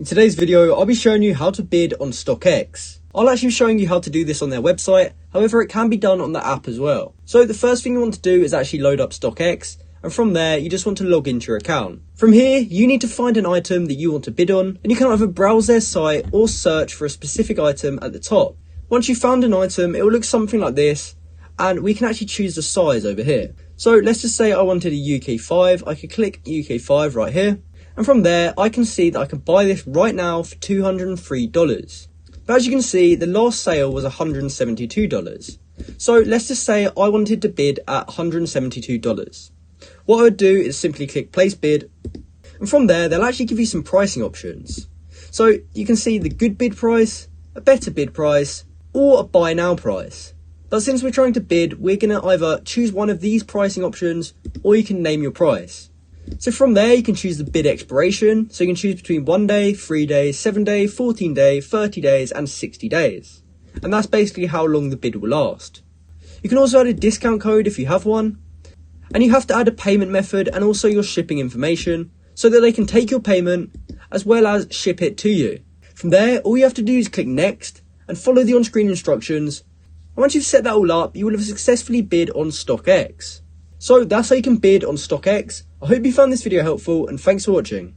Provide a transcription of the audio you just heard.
In today's video, I'll be showing you how to bid on StockX. I'll actually be showing you how to do this on their website, however it can be done on the app as well. So the first thing you want to do is actually load up StockX, and from there you just want to log into your account. From here, you need to find an item that you want to bid on, and you can either browse their site or search for a specific item at the top. Once you've found an item, it will look something like this, and we can actually choose the size over here. So let's just say I wanted a UK 5, I could click UK 5 right here. And from there, I can see that I can buy this right now for $203. But as you can see, the last sale was $172. So let's just say I wanted to bid at $172. What I would do is simply click place bid. And from there, they'll actually give you some pricing options. So you can see the good bid price, a better bid price, or a buy now price. But since we're trying to bid, we're going to either choose one of these pricing options, or you can name your price. So from there, you can choose the bid expiration. So you can choose between 1 day, 3 days, 7 day, 14 day, 30 days, and 60 days. And that's basically how long the bid will last. You can also add a discount code if you have one. And you have to add a payment method and also your shipping information so that they can take your payment as well as ship it to you. From there, all you have to do is click next and follow the on-screen instructions. And once you've set that all up, you will have successfully bid on StockX. So that's how you can bid on StockX. I hope you found this video helpful, and thanks for watching.